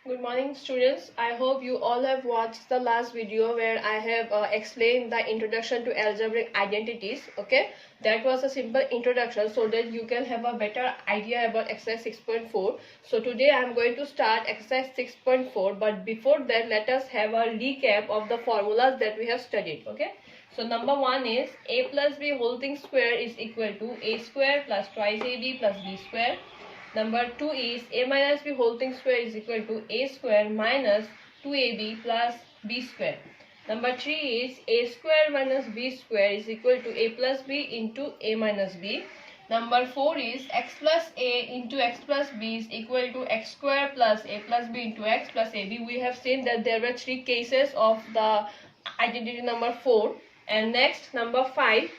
Good morning, students. I hope you all have watched the last video where I have explained the introduction to algebraic identities. Okay, that was a simple introduction so that you can have a better idea about exercise 6.4. So today I am going to start exercise 6.4, but before that let us have a recap of the formulas that we have studied. Okay, so number one is a plus b whole thing square is equal to a square plus twice ab plus b square. Number 2 is a minus b whole thing square is equal to a square minus 2ab plus b square. Number 3 is a square minus b square is equal to a plus b into a minus b. Number 4 is x plus a into x plus b is equal to x square plus a plus b into x plus ab. We have seen that there were 3 cases of the identity number 4. And next, number 5.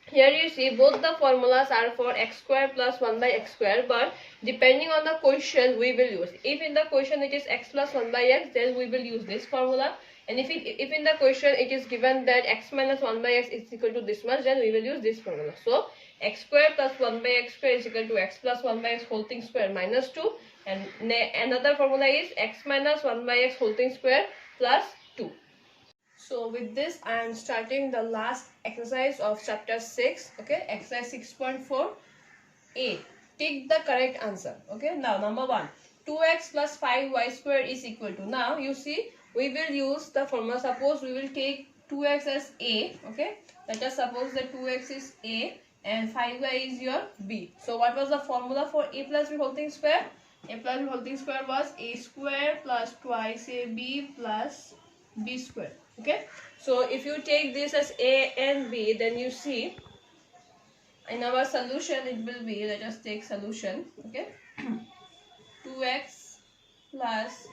Here you see both the formulas are for x square plus 1 by x square, but depending on the question we will use. If in the question it is x plus 1 by x, then we will use this formula. And if in the question it is given that x minus 1 by x is equal to this much, then we will use this formula. So x square plus 1 by x square is equal to x plus 1 by x whole thing square minus 2. And another formula is x minus 1 by x whole thing square plus 2. So with this I am starting the last exercise of chapter 6. Okay, exercise 6.4. A. Take the correct answer. Okay, now number 1. 2x plus 5y square is equal to. Now you see we will use the formula. Suppose we will take 2x as a. Okay, let us suppose that 2x is a and 5y is your b. So what was the formula for a plus b whole thing square? A plus b whole thing square was a square plus twice ab plus b square. Okay, so if you take this as a and b, then you see in our solution it will be, let us take solution. Okay, 2x plus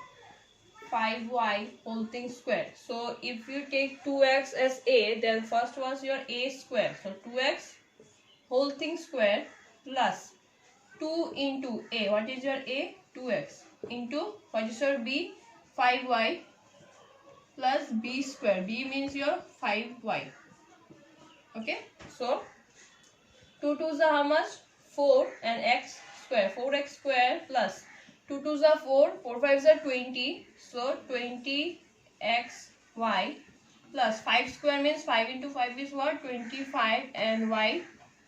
5y whole thing square. So if you take 2x as a, then first was your a square, so 2x whole thing square plus 2 into a, what is your a? 2x into what is your b? 5y plus b square. B means your 5y. Okay, so 2 2s are how much? 4 and x square. 4x square plus 2 2s are 4, 4 5s are 20. So 20xy plus 5 square means 5 into 5 is what? 25 and y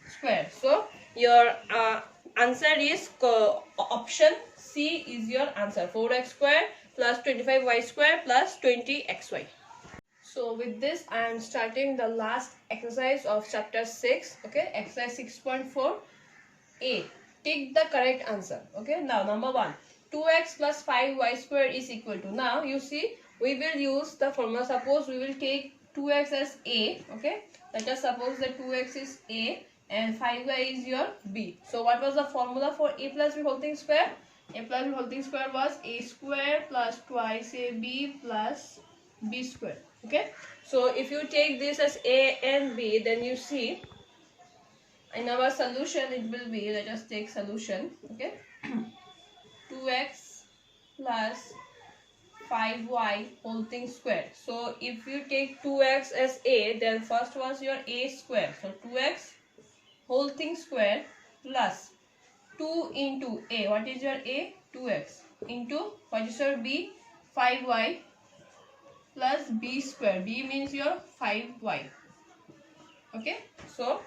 square. So your answer is option C is your answer. 4x square plus 25y square plus 20xy. So with this I am starting the last exercise of chapter 6. Okay, exercise 6.4. A. Take the correct answer. Okay, now number 1. 2x plus 5y square is equal to. Now you see we will use the formula. Suppose we will take 2x as a. Okay, let us suppose that 2x is a and 5y is your b. So what was the formula for a plus b whole thing square? A plus b whole thing square was a square plus twice ab plus b square. Okay, so if you take this as a and b, then you see in our solution it will be, let us take solution. Okay, 2x plus 5y whole thing square. So if you take 2x as a, then first was your a square, so 2x whole thing square plus 2 into a, what is your a? 2x into what is your b? 5y plus b square. B means your 5y. Okay, so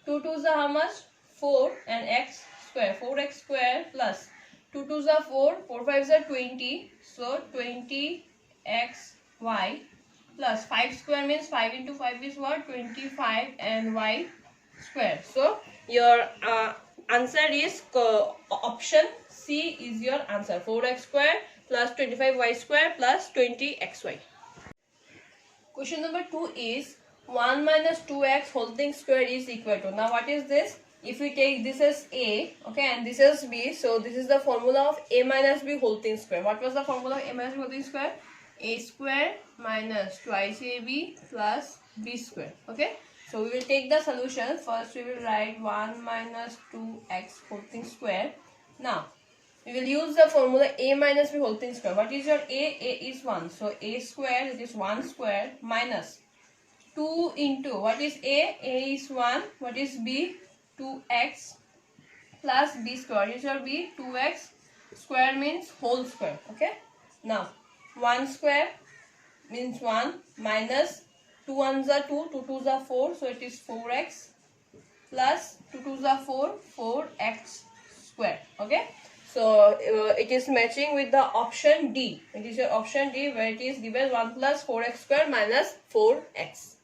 2 2s are how much? 4 and x square. 4x square plus 2 2s are 4, 4 5s are 20. So 20xy plus 5 square means 5 into 5 is what? 25 and y square. So your answer is option C is your answer. 4x square plus 25y square plus 20xy. Question number 2 is 1 minus 2x whole thing square is equal to. Now what is this? If we take this as a, okay, and this as b, so this is the formula of a minus b whole thing square. What was the formula of a minus b whole thing square? A square minus twice ab plus b square. Okay, so we will take the solution. First we will write 1 minus 2x whole thing square. Now we will use the formula a minus b whole thing square. What is your a? A is 1. So a square, it is 1 square minus 2 into, what is a? A is 1. What is b? 2x plus b square. What is your b? 2x Square means whole square. Okay. Now 1 square means 1 minus 2 ones are 2, 2 twos are 4, so it is 4x plus 2 twos are 4, 4x square. Okay. So it is matching with the option D. It is your option D where it is given 1 plus 4x square minus 4x.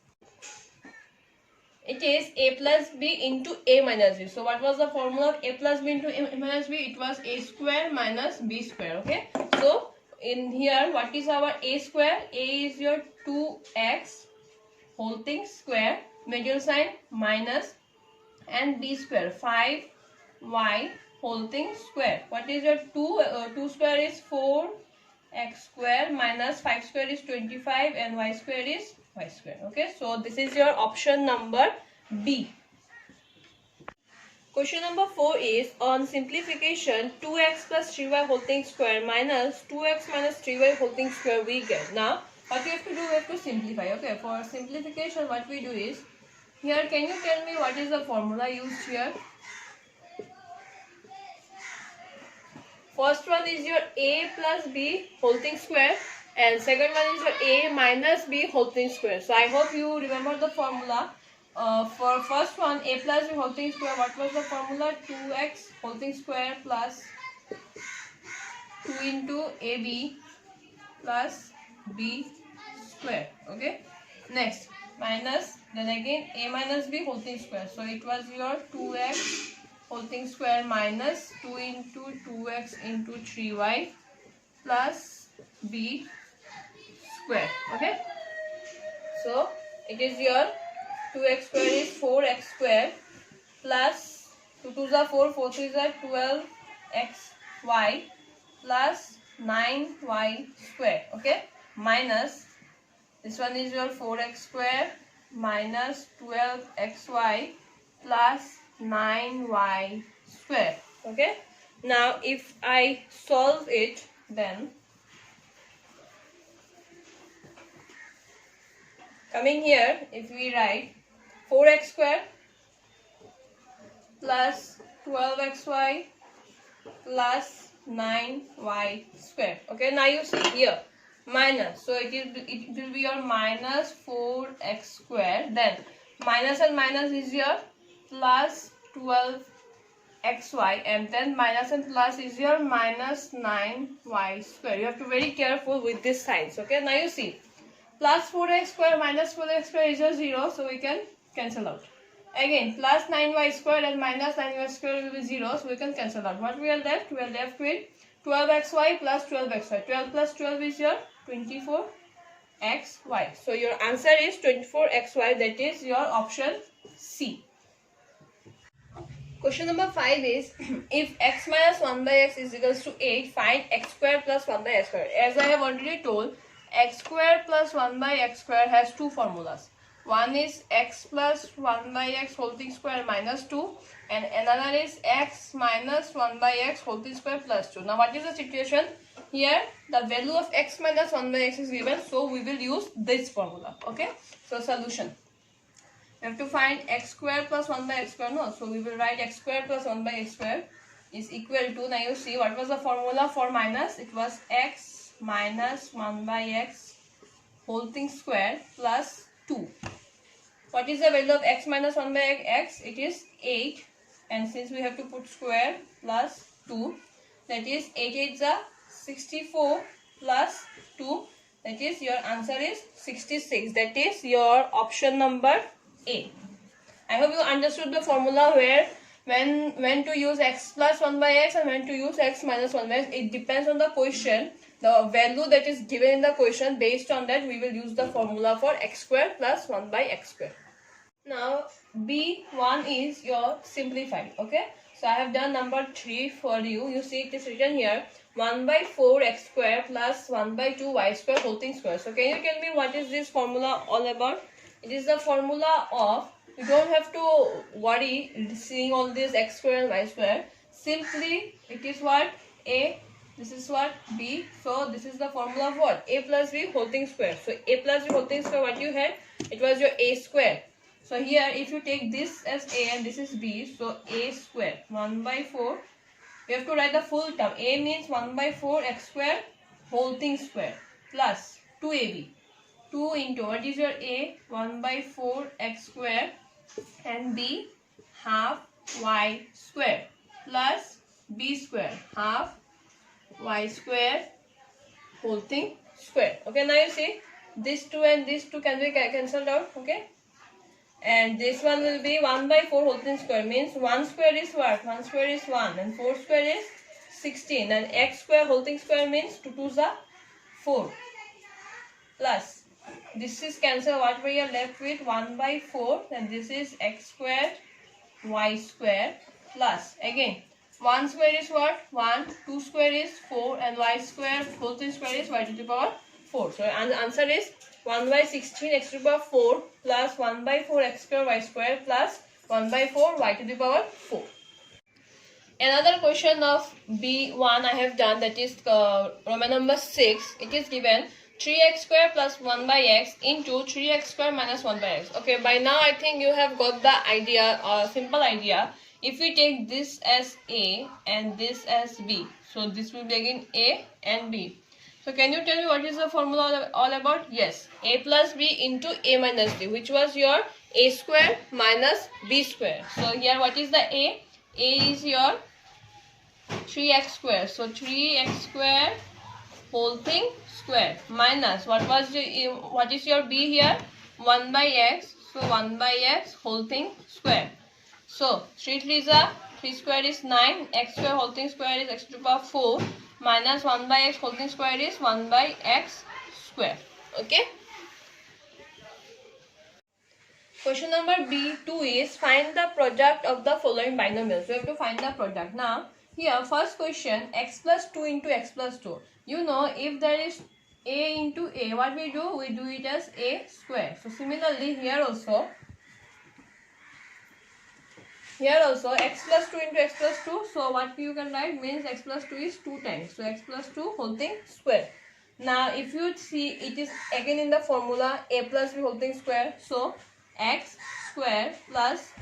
It is a plus b into a minus b. So what was the formula of a plus b into a minus b? It was a square minus b square. Okay. So in here, what is our a square? A is your 2x whole thing square, middle sign minus, and b square 5y whole thing square. What is your 2? 2 square is 4x square minus 5 square is 25 and y square is y square. Okay, so this is your option number B. Question number 4 is on simplification 2x plus 3y whole thing square minus 2x minus 3y whole thing square we get. Now what we have to do, we have to simplify. Okay, for simplification what we do is, here can you tell me what is the formula used here? First one is your a plus b whole thing square and second one is your a minus b whole thing square. So I hope you remember the formula. For first one, a plus b whole thing square, what was the formula? 2x whole thing square plus 2 into ab plus b square. Okay. Next, minus, then again a minus b whole thing square. So it was your 2x whole thing square minus 2 into 2x into 3y plus b square. Okay. So it is your 2x square is 4x square plus 2 2s are 4, 4 3s are 12xy plus 9y square. Okay. Minus, this one is your 4x square minus 12xy plus 9y square. Okay. Now if I solve it, then coming here, if we write 4x square plus 12xy plus 9y square. Okay, now you see here minus, so it will be your minus 4x square, then minus and minus is your plus 12xy, and then minus and plus is your minus 9y square. You have to be very careful with these signs. Okay, now you see plus 4x square minus 4x square is your 0, so we can cancel out. Again, plus 9y square and minus 9y square will be 0, so we can cancel out. What we are left? We are left with 12xy plus 12xy. 12 plus 12 is your 24xy. So your answer is 24xy, that is your option C. Question number 5 is, if x minus 1 by x is equals to 8, find x square plus 1 by x square. As I have already told, x square plus 1 by x square has two formulas. One is x plus 1 by x whole thing square minus 2, and another is x minus 1 by x whole thing square plus 2. Now what is the situation? Here the value of x minus 1 by x is given, so we will use this formula. Okay, so solution. We have to find x square plus 1 by x square. No, so we will write x square plus 1 by x square is equal to, now you see what was the formula for minus? It was x minus 1 by x whole thing square plus 2. What is the value of x minus 1 by x? It is 8, and since we have to put square plus 2, that is 8 8s are 64 plus 2, that is your answer is 66. That is your option number A. I hope you understood the formula where when to use x plus 1 by x and when to use x minus 1 by x. It depends on the question, the value that is given in the question. Based on that, we will use the formula for x square plus 1 by x square. Now B1 is your simplified. Okay, so I have done number 3 for you. You see it is written here 1 by 4 x square plus 1 by 2 y square whole thing square. So can you tell me what is this formula all about? It is the formula of, you don't have to worry seeing all this x square and y square. Simply it is what? A, this is what? B. So this is the formula of what? A plus b whole thing square. So a plus b whole thing square, what you had? It was your a square. So here if you take this as a and this is b, so a square 1 by 4 We have to write the full term. A means 1 by 4 x square whole thing square plus 2ab. 2 into what is your A? 1 by 4 x square and B half y square plus B square half y square whole thing square. Okay, now you see this 2 and this 2 can be cancelled out. Okay, and this one will be 1 by 4 whole thing square, means 1 square is what? 1 square is 1 and 4 square is 16, and x square whole thing square means 2 2s are 4 plus this is cancelled. What we are left with? 1 by 4, and this is x square y square plus again 1 square is what? 1, 2 square is 4, and y square whole thing square is y to the power 4. So the answer is 1 by 16 x to the power 4 plus 1 by 4 x square y square plus 1 by 4 y to the power 4. Another question of B1 I have done, that is Roman number 6. It is given 3x square plus 1 by x into 3x square minus 1 by x. Okay, by now I think you have got the idea, simple idea. If we take this as A and this as B, so this will be again A and B. So can you tell me what is the formula all about? Yes, A plus B into A minus B, which was your A square minus B square. So here what is the A? A is your 3x square. So 3x square whole thing square minus what is your B here? 1 by x. So 1 by x whole thing square. So 3 3s are 3 square is 9, x square whole thing square is x to the power 4 minus 1 by x whole thing square is 1 by x square. Okay. Question number B2 is find the product of the following binomials. We have to find the product. Now here first question, x plus 2 into x plus 2. You know, if there is a into a, what we do? We do it as a square. So similarly here also x plus 2 into x plus 2. So what you can write means x plus 2 is 2 times. So x plus 2 whole thing square. Now if you see, it is again in the formula a plus b whole thing square. So x square plus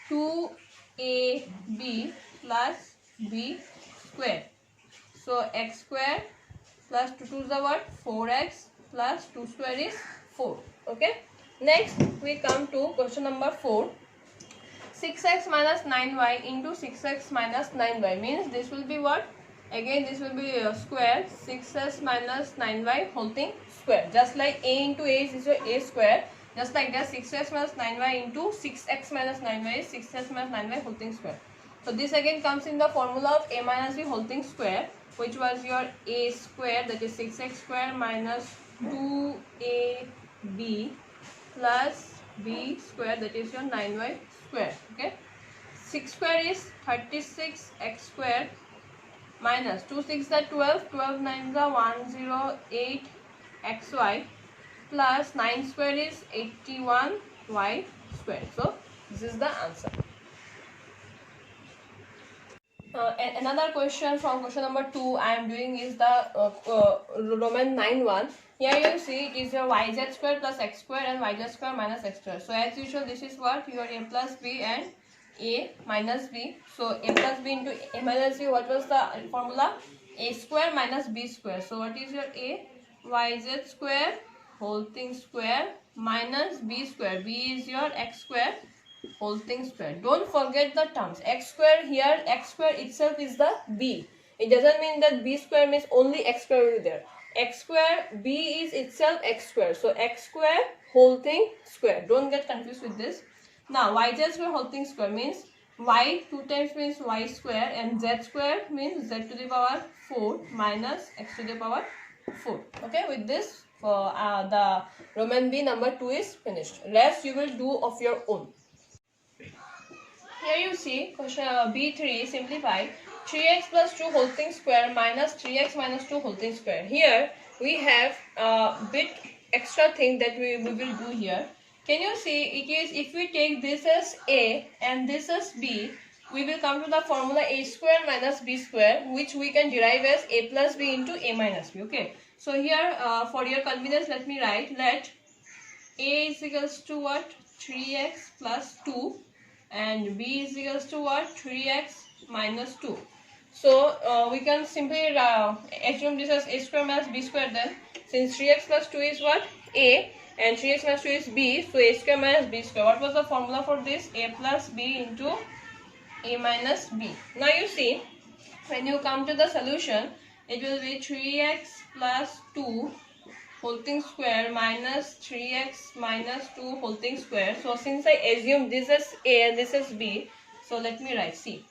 2ab plus b square. So x square plus 2 2 is the what? 4x plus 2 square is 4. Okay. Next we come to question number 4. 6x minus 9y into 6x minus 9y means this will be what? Again this will be square 6x minus 9y whole thing square. Just like a into a is your a square. Just like that 6x minus 9y into 6x minus 9y is 6x minus 9y whole thing square. So this again comes in the formula of a minus b whole thing square, which was your a square, that is 6x square minus 2ab plus b square, that is your 9y square. Okay, 6 square is 36x square minus 2 6 are 12, 12 9 are 108 xy plus 9 square is 81y square. So this is the answer. Another question from question number 2 I am doing is the Roman 9-1. Here you see it is your yz square plus x square and yz square minus x square. So as usual this is what? Your a plus b and a minus b. So a plus b into a minus b, what was the formula? A square minus b square. So what is your a? Yz square whole thing square minus b square. B is your x square whole thing square. Don't forget the terms. X square, here x square itself is the b. It doesn't mean that b square means only x square will be there. X square, b is itself x square. So x square whole thing square. Don't get confused with this. Now yz square whole thing square means y 2 times means y square and z square means z to the power 4 minus x to the power 4. Okay, with this for the Roman b number 2 is finished. Rest you will do of your own. Here you see question B3 simplified 3x plus 2 whole thing square minus 3x minus 2 whole thing square. Here we have a bit extra thing that we will do here. Can you see it is, if we take this as a and this as b, we will come to the formula a square minus b square, which we can derive as a plus b into a minus b. Okay. So here for your convenience let me write, let a is equals to what? 3x plus 2 and b is equals to what? 3x minus 2. So we can simply assume this as a square minus b square then. Since 3x plus 2 is what? A, and 3x minus 2 is b, so a square minus b square. What was the formula for this? A plus b into a minus b. Now you see, when you come to the solution, it will be 3x plus 2 whole thing square minus 3x minus 2 whole thing square. So since I assume this is a and this is b, so let me write. See,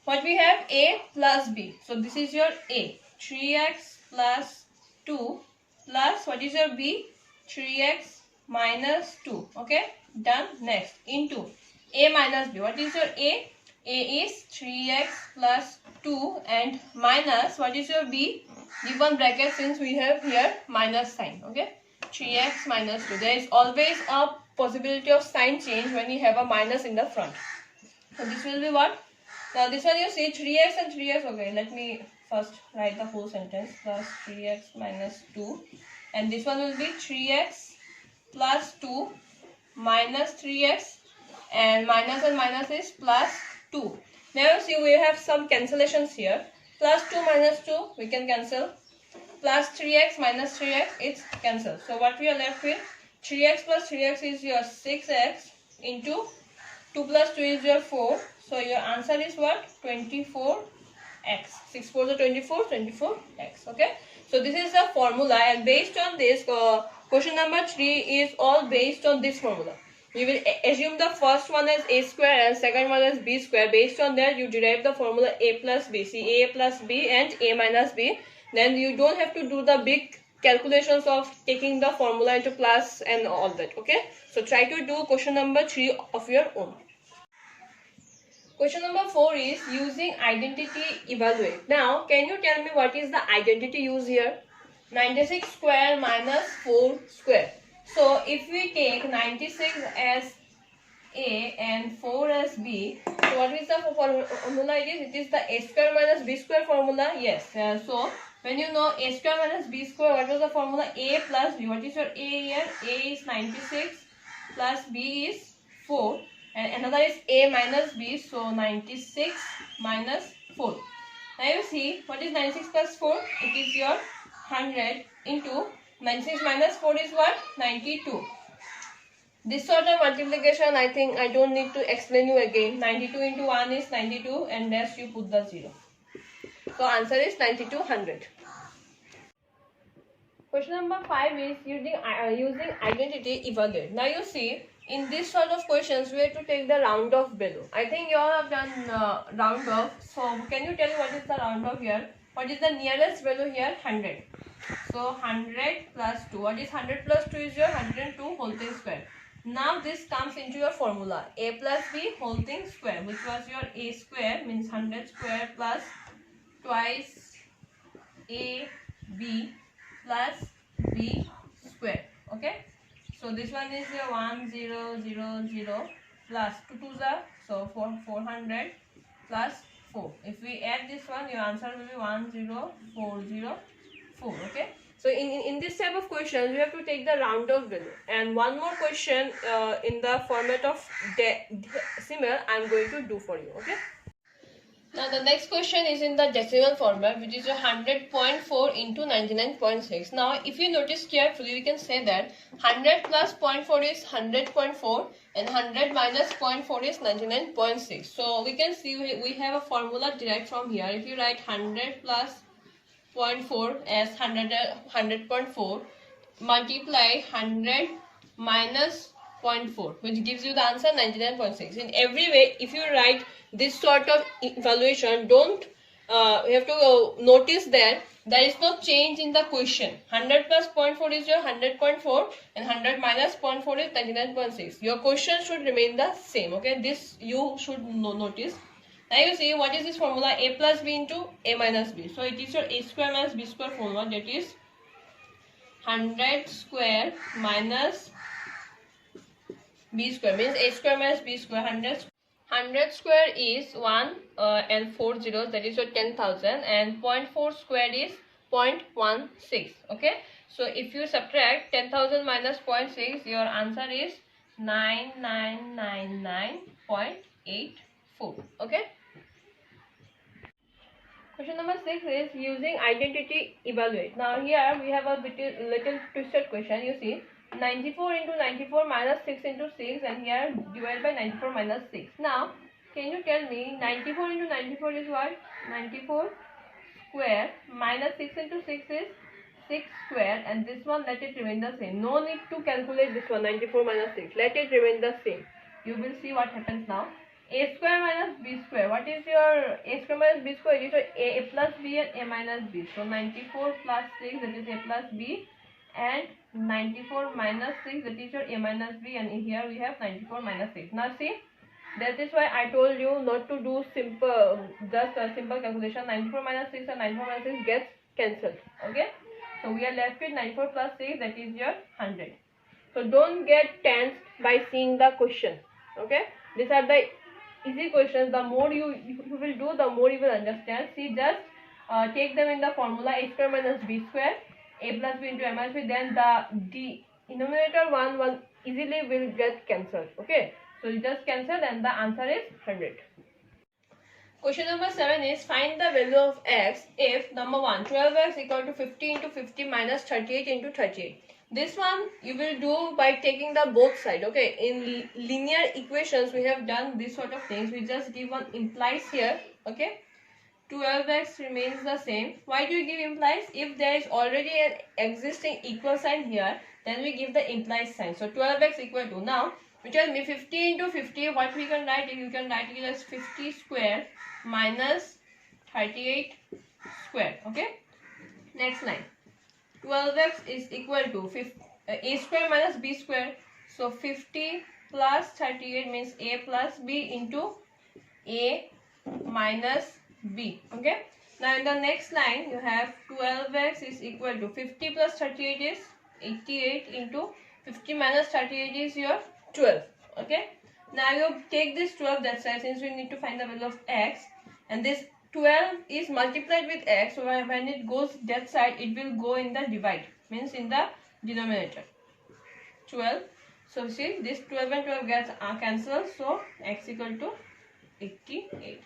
what we have? A plus b. So this is your a. 3x plus 2 plus what is your b? 3x minus 2. Okay, done. Next, into a minus b. What is your a? A is 3x plus 2 and minus what is your b? Give one bracket since we have here minus sign. Okay, 3x minus 2. There is always a possibility of sign change when you have a minus in the front. So this will be what? Now this one you see 3x and 3x. Okay, let me first write the whole sentence. Plus 3x minus 2. And this one will be 3x plus 2 minus 3x. And minus is plus 2. Now you see we have some cancellations here. Plus 2 minus 2 we can cancel. Plus 3x minus 3x it's cancelled. So what we are left with? 3x plus 3x is your 6x into 2 plus 2 is your 4. So your answer is what? 24x. 6 4 is 24, 24x. Okay. So this is the formula, and based on this, question number 3 is all based on this formula. You will assume the first one as a square and second one as b square. Based on that, you derive the formula a plus b. See, a plus b and a minus b. Then you don't have to do the big calculations of taking the formula into class and all that. Okay. So try to do question number 3 of your own. Question number 4 is using identity evaluate. Now, can you tell me what is the identity used here? 96 square minus 4 square. So, if we take 96 as A and 4 as B, so what is the formula it is? It is the A square minus B square formula. Yes. So, when you know A square minus B square, what was the formula? A plus B. What is your A here? A is 96 plus B is 4. And another is a minus b, so 96 minus 4. Now you see, what is 96 plus 4? It is your 100 into 96 minus 4 is what? 92. This sort of multiplication, I think I don't need to explain you again. 92 into 1 is 92 and dash you put the 0. So answer is 9200. Question number 5 is using identity evaluate. Now you see, in this sort of questions, we have to take the round off value. I think you all have done round off. So can you tell me what is the round off here? What is the nearest value here? 100. So 100 plus 2. What is 100 plus 2 is your 102 whole thing square. Now this comes into your formula. A plus b whole thing square, which was your a square, means 100 square plus twice a b plus b square. Okay. So this one is your 1000 plus 2 2s are, so 400 plus 4. If we add this one, your answer will be 10404. Okay. So in this type of questions, you have to take the round off value. And one more question in the format of decimal, I am going to do for you. Okay. Now the next question is in the decimal format, which is your 100.4 into 99.6. Now if you notice carefully, we can say that 100 plus 0.4 is 100.4 and 100 minus 0.4 is 99.6. So we can see we have a formula derived from here. If you write 100 plus 0.4 as 100.4, multiply 100 minus 0.4, which gives you the answer 99.6. In every way, if you write this sort of evaluation, don't you have to notice that there is no change in the question. 100 plus 0.4 is your 100.4 and 100 minus 0.4 is 99.6. Your question should remain the same. Okay, this you should notice. Now you see, what is this formula? A plus b into a minus b. So it is your a square minus b square formula, that is 100 square minus b square, means a square minus b square. 100 square is 1 and 4 zeros, that is your 10,000, and 0.4 square is 0.16. Okay, so if you subtract 10,000 minus 0.6, your answer is 9999.84. Okay. Question number 6 is using identity evaluate. Now here we have a little twisted question. You see 94 into 94 minus 6 into 6, and here divided by 94 minus 6. Now can you tell me 94 into 94 is what? 94 square minus 6 into 6 is 6 square, and this one let it remain the same. No need to calculate this one 94 minus 6. Let it remain the same. You will see what happens now. A square minus b square. What is your a square minus b square? It is your a plus b and a minus b. So 94 plus 6, that is a plus b, and 94 minus 6, that is your a minus b, and here we have 94 minus 6. Now see, that is why I told you not to do just a simple calculation. 94 minus 6 and 94 minus 6 gets cancelled. Okay, so we are left with 94 plus 6, that is your 100. So don't get tensed by seeing the question. Okay, these are the easy questions. The more you will do, the more you will understand. See, just take them in the formula: a square minus b square, a plus b into a minus b. Then the denominator one easily will get cancelled. Okay, so you just cancel, and the answer is 100. Question number 7 is find the value of x if number 1 12x equal to 50 into 50 minus 38 into 38. This one you will do by taking the both side. Okay, in linear equations we have done this sort of things. We just give one implies here. Okay, 12x remains the same. Why do you give implies? If there is already an existing equal sign here, then we give the implies sign. So 12x equal to, now you tell me 50 into 50, what we can write? You can write it as 50 square minus 38 square. Okay, next line. 12x is equal to a square minus b square. So 50 plus 38 means a plus b into a minus b. Okay, now in the next line you have 12x is equal to 50 plus 38 is 88 into 50 minus 38 is your 12. Okay, now you take this 12 that side, since we need to find the value of x, and this 12 is multiplied with x, so when it goes that side, it will go in the divide, means in the denominator. 12. So see, this 12 and 12 gets cancelled, so x equal to 88.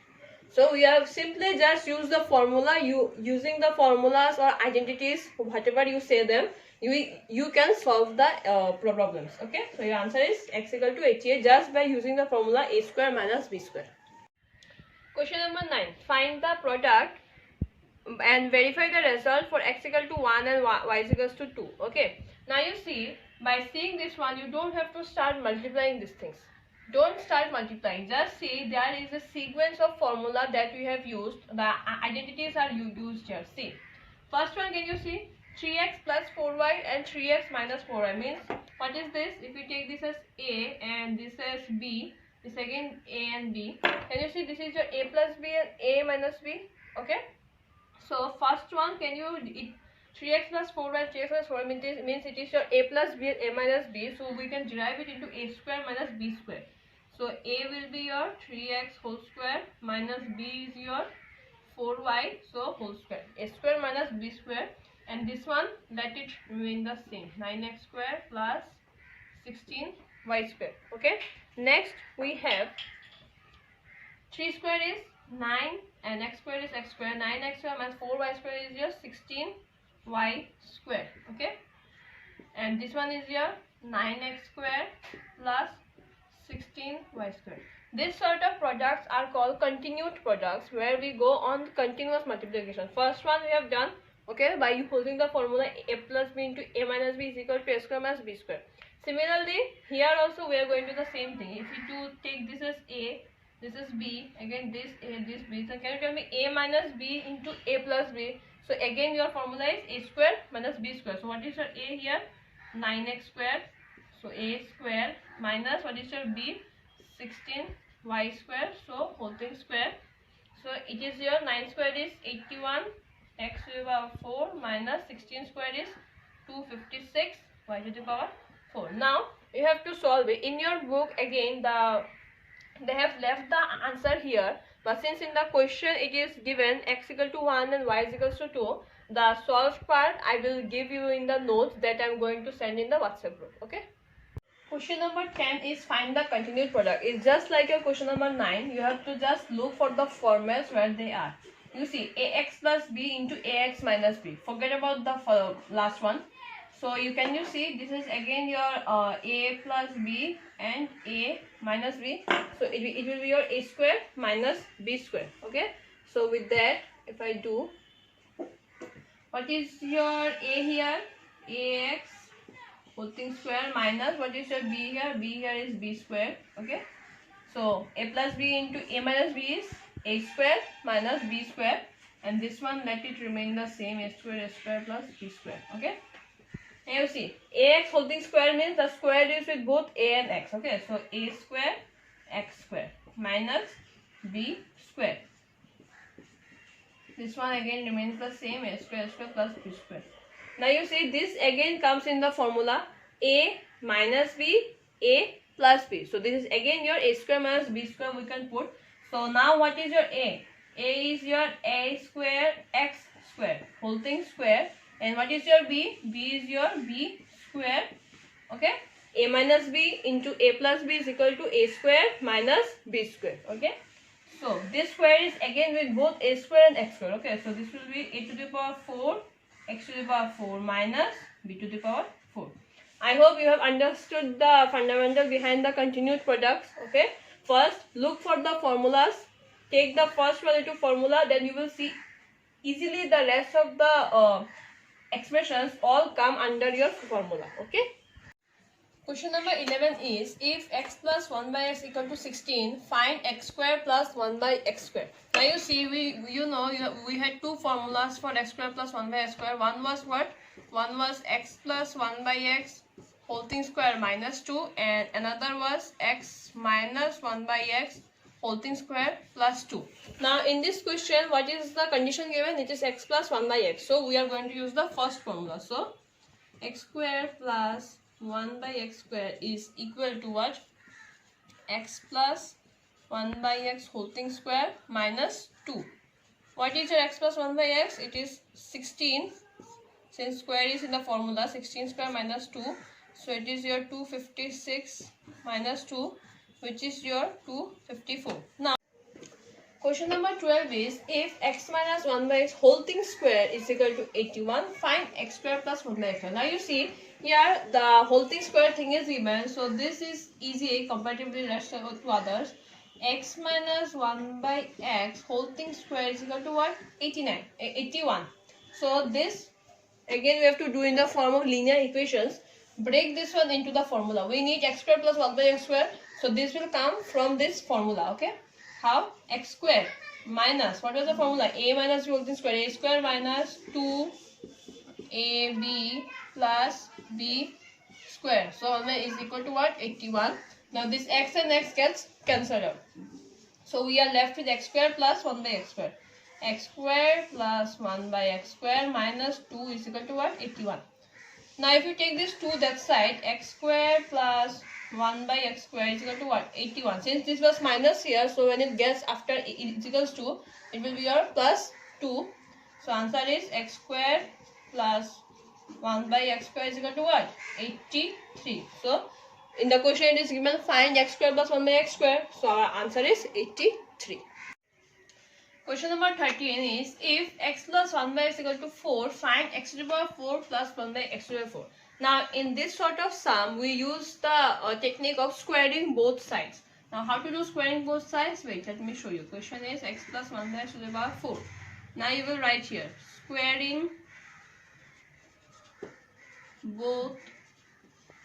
So we have simply just used the formula. Using the formulas or identities, whatever you say them, you can solve the problems. Okay, so your answer is x equal to 88 just by using the formula a square minus b square. Question number 9. Find the product and verify the result for x equal to 1 and y is equals to 2. Okay, now you see, by seeing this one, you don't have to start multiplying these things. Don't start multiplying. Just see, there is a sequence of formula that we have used. The identities are used here. See, first one, can you see 3x plus 4y and 3x minus 4y means what is this? If we take this as a and this as b, this again a and b, can you see this is your a plus b and a minus b? Okay, so first one, can you 3x plus 4y 3x plus 4y means it is your a plus b and a minus b, so we can derive it into a square minus b square. So a will be your 3x whole square minus b is your 4y, so whole square, a square minus b square, and this one let it remain the same, 9x square plus 16y square. Okay, next we have 3 square is 9 and x square is x square. 9x square minus 4y square is your 16y square. Okay, and this one is your 9x square plus 16y square. This sort of products are called continued products, where we go on continuous multiplication. First one we have done, okay, by using the formula a plus b into a minus b is equal to a square minus b square. Similarly, here also we are going to the same thing. If you do take this as a, this is b, again this a, this b, so can you tell me a minus b into a plus b? So again your formula is a square minus b square. So what is your a here? 9x square. So a square minus what is your b? 16y square. So whole thing square. So it is your 9 square is 81 x to the power 4 minus 16 square is 256 y to the power 4. Now you have to solve it. In your book again they have left the answer here, but since in the question it is given x equal to 1 and y is equals to 2, the solved part I will give you in the notes that I am going to send in the WhatsApp group. Okay. Question number 10 is find the continued product. It's just like your question number 9. You have to just look for the formats where they are. you see ax plus b into ax minus b. Forget about the last one. So you see this is again your a plus b and a minus b. So it will be your a square minus b square. Okay. So with that, if I do, what is your a here? Ax whole thing square minus what is your b here? B here is b square. Okay. So a plus b into a minus b is a square minus b square, and this one let it remain the same, a square plus b square. Okay. And you see ax whole thing square means the square is with both a and x. Okay. So a square x square minus b square. This one again remains the same, a square plus b square. Now you see this again comes in the formula a minus b, a plus b. So this is again your a square minus b square we can put. So now what is your a? A is your a square x square whole thing square, and what is your b? B is your b square. Okay. A minus b into a plus b is equal to a square minus b square. Okay. So this square is again with both a square and x square. Okay. So this will be a to the power 4 x to the power 4 minus b to the power 4. I hope you have understood the fundamental behind the continued products. Okay. First, look for the formulas. Take the first value to formula, then you will see easily the rest of the expressions all come under your formula. Okay. Question number 11 is, if x plus 1 by x equal to 16, find x square plus 1 by x square. Now you see, we had two formulas for x square plus 1 by x square. One was what? One was x plus 1 by x whole thing square minus 2, and another was x minus 1 by x whole thing square plus 2. Now in this question, what is the condition given? It is x plus 1 by x. So we are going to use the first formula. So x square plus 1 by x square is equal to what? X plus 1 by x whole thing square minus 2. What is your x plus 1 by x? It is 16. Since square is in the formula, 16 square minus 2. So it is your 256 minus 2, which is your 254. Now, question number 12 is, if x minus 1 by x whole thing square is equal to 81, find x square plus 1 by x square. Now you see, here the whole thing square thing is given, so this is easy comparatively less to others. X minus 1 by x whole thing square is equal to what? 81. So this again we have to do in the form of linear equations. Break this one into the formula. We need x square plus 1 by x square. So this will come from this formula. Okay. How? X square minus, what was the formula? A minus b whole thing square. A square minus 2ab plus b square. So is equal to what? 81. Now this x and x gets cancelled out. So we are left with x square plus 1 by x square. X square plus 1 by x square minus 2 is equal to what? 81. Now if you take this 2 that side, x square plus 1 by x square is equal to what? 81. Since this was minus here, so when it gets after it is equals to, it will be your plus 2. So answer is x square plus 1 by x square is equal to what? 83. So in the question it is given, find x square plus 1 by x square. So our answer is 83. Question number 13 is, if x plus 1 by x equal to 4, find x to the power 4 plus 1 by x to the power 4. Now in this sort of sum, we use the technique of squaring both sides. Now how to do squaring both sides? Wait, let me show you. Question is x plus 1 by x to the power 4. Now you will write here, squaring both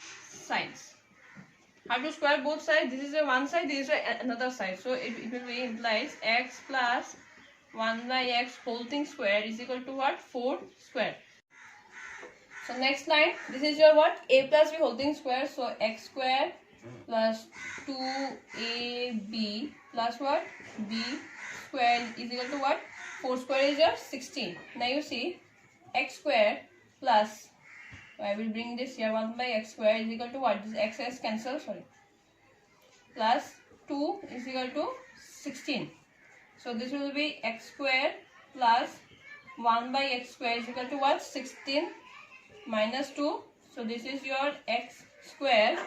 sides. How to square both sides? This is a one side, this is another side. So it will be implies x plus 1 by x whole thing square is equal to what? 4 square. So next line, this is your what? A plus b whole thing square. So x square plus 2ab plus what? B square is equal to what? 4 square is your 16. Now you see, x square plus, I will bring this here, 1 by x square is equal to what? This x cancel, sorry. Plus 2 is equal to 16. So this will be x square plus 1 by x square is equal to what? 16 minus 2. So this is your x square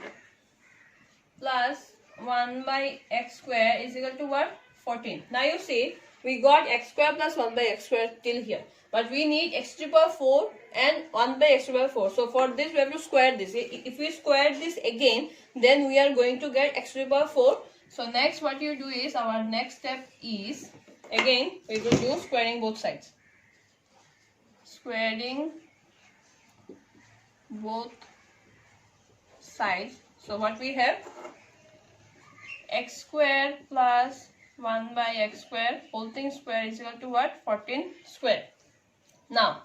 plus 1 by x square is equal to what? 14. Now you see, we got x square plus 1 by x square till here. But we need x to the power 4 and 1 by x to the power 4. So for this we have to square this. If we square this again, then we are going to get x to the power 4. So next what you do is, our next step is, again we will do squaring both sides. Squaring both sides. So what we have, x square plus 1 by x square whole thing square is equal to what? 14 square. Now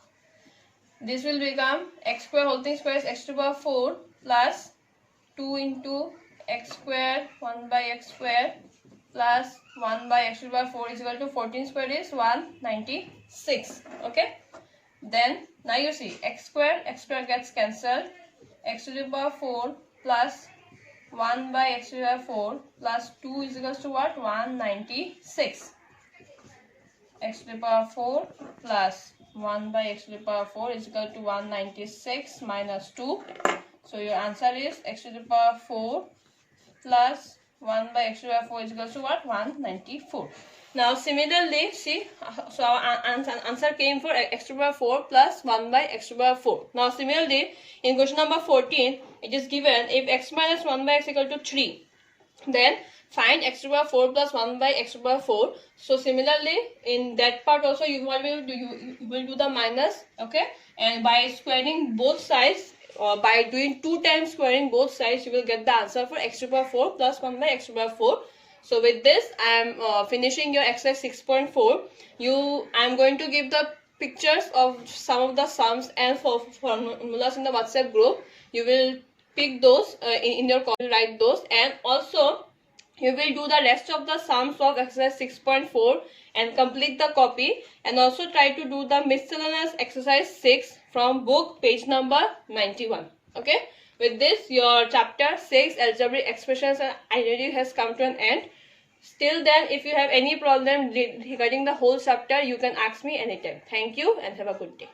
this will become x square whole thing square is x to the power 4 plus 2 into x square 1 by x square plus 1 by x to the power 4 is equal to 14 square is 196. Okay. Then now you see x square gets cancelled. X to the power 4 plus 1 by x to the power 4 plus 2 is equal to what? 196. X to the power 4 plus 1 by x to the power 4 is equal to 196 minus 2. So your answer is x to the power 4 plus 1 by x to the power 4 is equal to what? 194. Now similarly, see, so our answer came for x to the power 4 plus 1 by x to the power 4. Now similarly, in question number 14, it is given if x minus 1 by x equal to 3, then find x to the power 4 plus 1 by x to the power 4. So similarly, in that part also you will do the minus, okay, and by squaring both sides, by doing 2 times squaring both sides, you will get the answer for x to the power 4 plus 1 by x to the power 4. So with this, I am finishing your exercise 6.4. I am going to give the pictures of some of the sums and formulas in the WhatsApp group. You will pick those in your copy, write those, and also you will do the rest of the sums of exercise 6.4 and complete the copy, and also try to do the miscellaneous exercise 6 from book page number 91. Okay. With this, your chapter 6 algebraic expressions and identity has come to an end. Still then, if you have any problem regarding the whole chapter, you can ask me anytime. Thank you and have a good day.